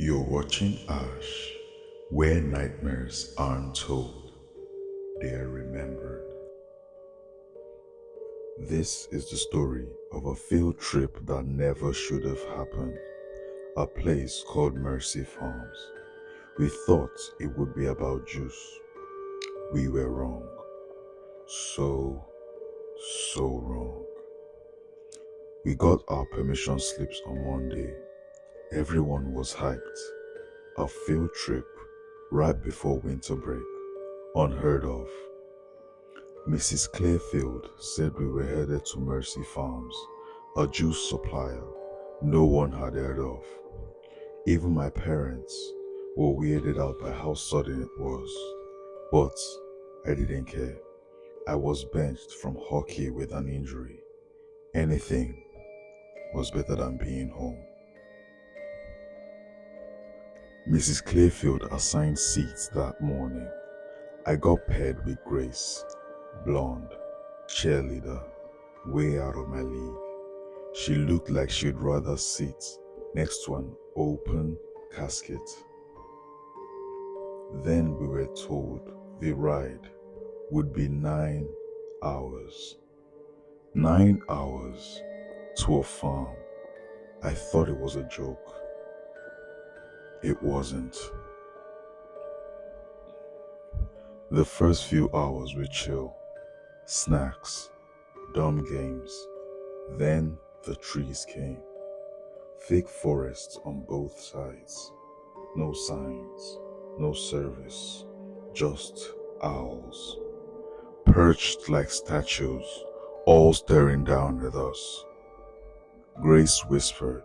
You're watching Ash, where nightmares aren't told, they are remembered. This is the story of a field trip that never should have happened. A place called Mercy Farms. We thought it would be about juice. We were wrong. So, so wrong. We got our permission slips on Monday. Everyone was hyped. A field trip right before winter break. Unheard of. Mrs. Clearfield said we were headed to Mercy Farms, a juice supplier no one had heard of. Even my parents were weirded out by how sudden it was. But I didn't care. I was benched from hockey with an injury. Anything was better than being home. Mrs. Clearfield assigned seats that morning. I got paired with Grace, blonde, cheerleader, way out of my league. She looked like she'd rather sit next to an open casket. Then we were told the ride would be 9 hours. 9 hours to a farm. I thought it was a joke. It wasn't. The first few hours were chill. Snacks, dumb games. Then the trees came. Thick forests on both sides. No signs, no service, just owls. Perched like statues, all staring down at us. Grace whispered,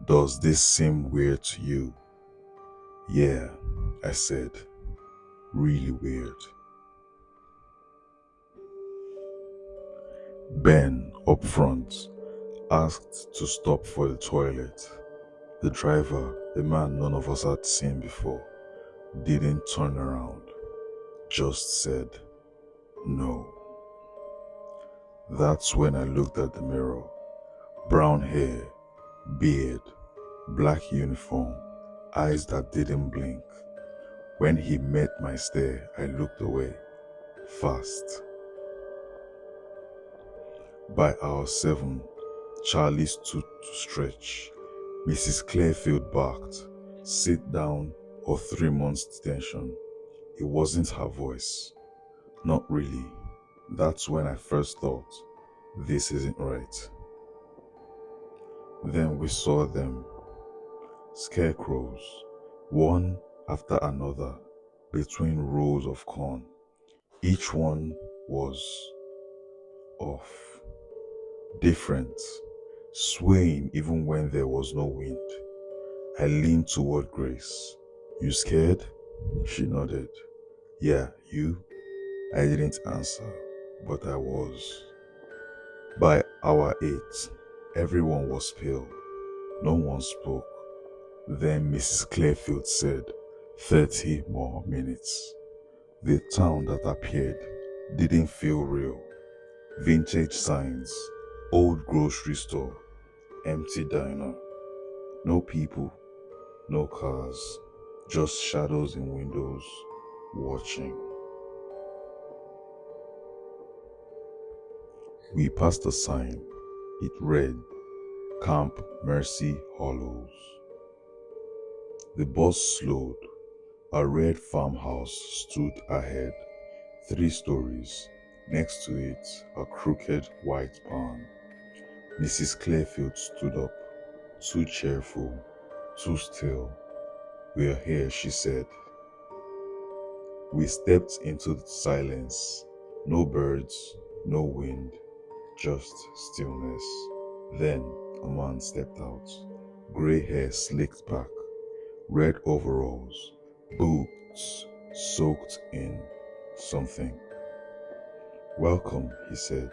"Does this seem weird to you?" "Yeah," I said. "Really weird." Ben, up front, asked to stop for the toilet. The driver, a man none of us had seen before, didn't turn around, just said, "No." That's when I looked at the mirror. Brown hair, beard, black uniform, eyes that didn't blink. When he met my stare, I looked away, fast. By hour 7, Charlie stood to stretch. Mrs. Clearfield barked, "Sit down or 3 months detention." It wasn't her voice. Not really. That's when I first thought, this isn't right. Then we saw them. Scarecrows, one after another, between rows of corn. Each one was off, different, swaying even when there was no wind. I leaned toward Grace. "You scared?" She nodded. "Yeah, you?" I didn't answer, but I was. By hour 8, everyone was pale. No one spoke. Then Mrs. Clearfield said, 30 more minutes. The town that appeared didn't feel real. Vintage signs, old grocery store, empty diner. No people, no cars, just shadows in windows, watching. We passed a sign. It read, "Camp Mercy Hollows." The bus slowed. A red farmhouse stood ahead, 3 stories. Next to it, a crooked white barn. Mrs. Clearfield stood up, too cheerful, too still. "We're here," she said. We stepped into the silence. No birds, no wind, just stillness. Then a man stepped out, gray hair slicked back, red overalls, boots soaked in something. "Welcome," he said.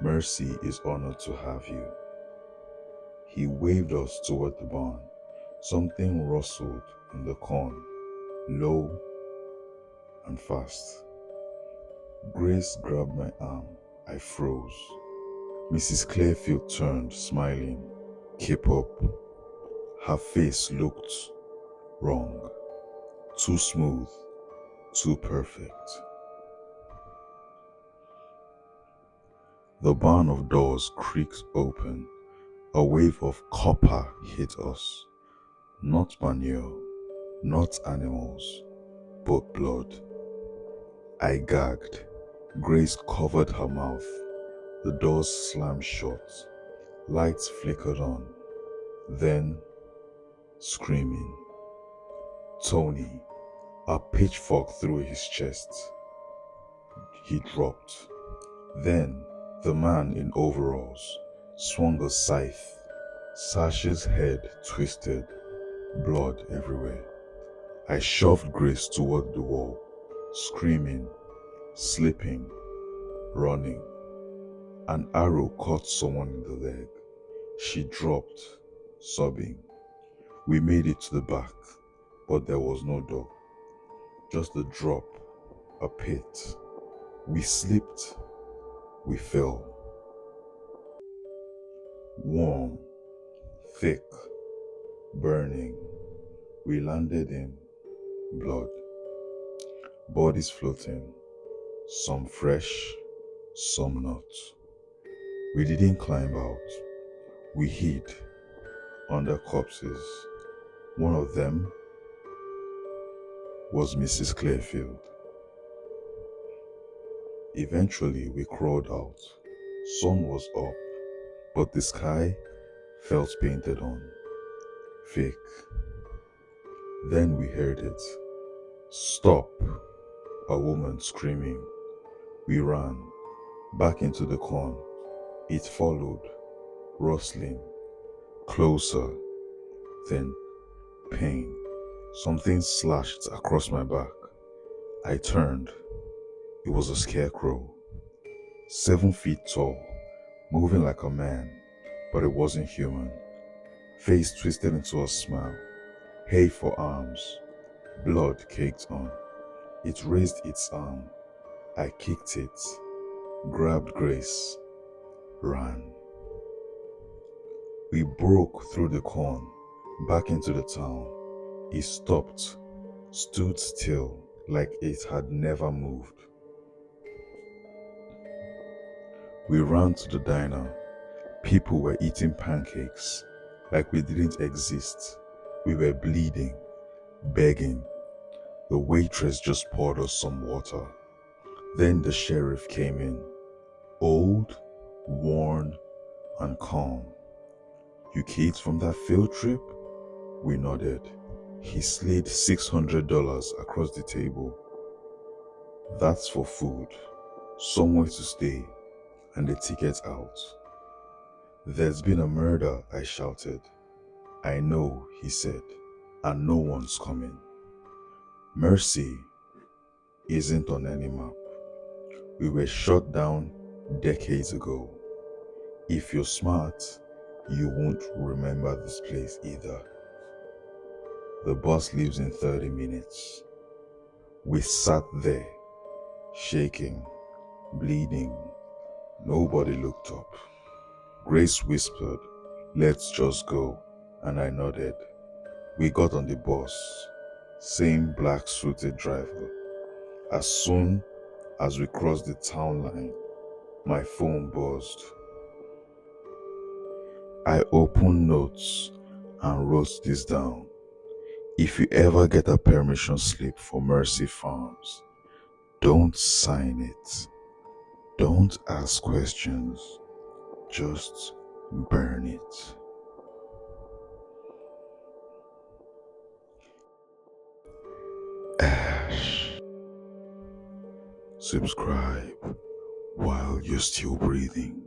"Mercy is honored to have you." He waved us toward the barn. Something rustled in the corn, low and fast. Grace grabbed my arm. I froze. Mrs. Clearfield turned, smiling. "Keep up." Her face looked wrong, too smooth, too perfect. The barn of doors creaked open. A wave of copper hit us. Not manure, not animals, but blood. I gagged. Grace covered her mouth. The doors slammed shut. Lights flickered on. Then, screaming. Tony, a pitchfork through his chest. He dropped. Then, the man in overalls swung a scythe. Sasha's head twisted, blood everywhere. I shoved Grace toward the wall, screaming, slipping, running. An arrow caught someone in the leg. She dropped, sobbing. We made it to the back, but there was no door. Just a drop, a pit. We slipped, we fell. Warm, thick, burning. We landed in blood. Bodies floating, some fresh, some not. We didn't climb out. We hid under corpses. One of them was Mrs. Clearfield. Eventually, we crawled out. Sun was up, but the sky felt painted on. Fake. Then we heard it. Stop! A woman screaming. We ran back into the corn. It followed, rustling, closer, then pain. Something slashed across my back. I turned. It was a scarecrow. 7 feet tall, moving like a man, but it wasn't human. Face twisted into a smile. Hay for arms. Blood caked on. It raised its arm. I kicked it, grabbed Grace, ran. We broke through the corn, back into the town. It stopped, stood still, like it had never moved. We ran to the diner. People were eating pancakes, like we didn't exist. We were bleeding, begging. The waitress just poured us some water. Then the sheriff came in, old, worn, and calm. You kids from that field trip? We nodded. He slid $600 across the table. That's for food, somewhere to stay, and the ticket out. There's been a murder, I shouted. I know, he said, and no one's coming. Mercy isn't on any map. We were shut down decades ago. If you're smart, you won't remember this place either. The bus leaves in 30 minutes. We sat there, shaking, bleeding. Nobody looked up. Grace whispered, "Let's just go," and I nodded. We got on the bus, same black suited driver. As soon as we crossed the town line, my phone buzzed. I opened notes and wrote this down. If you ever get a permission slip for Mercy Farms, don't sign it. Don't ask questions. Just burn it. Ash. Subscribe while you're still breathing.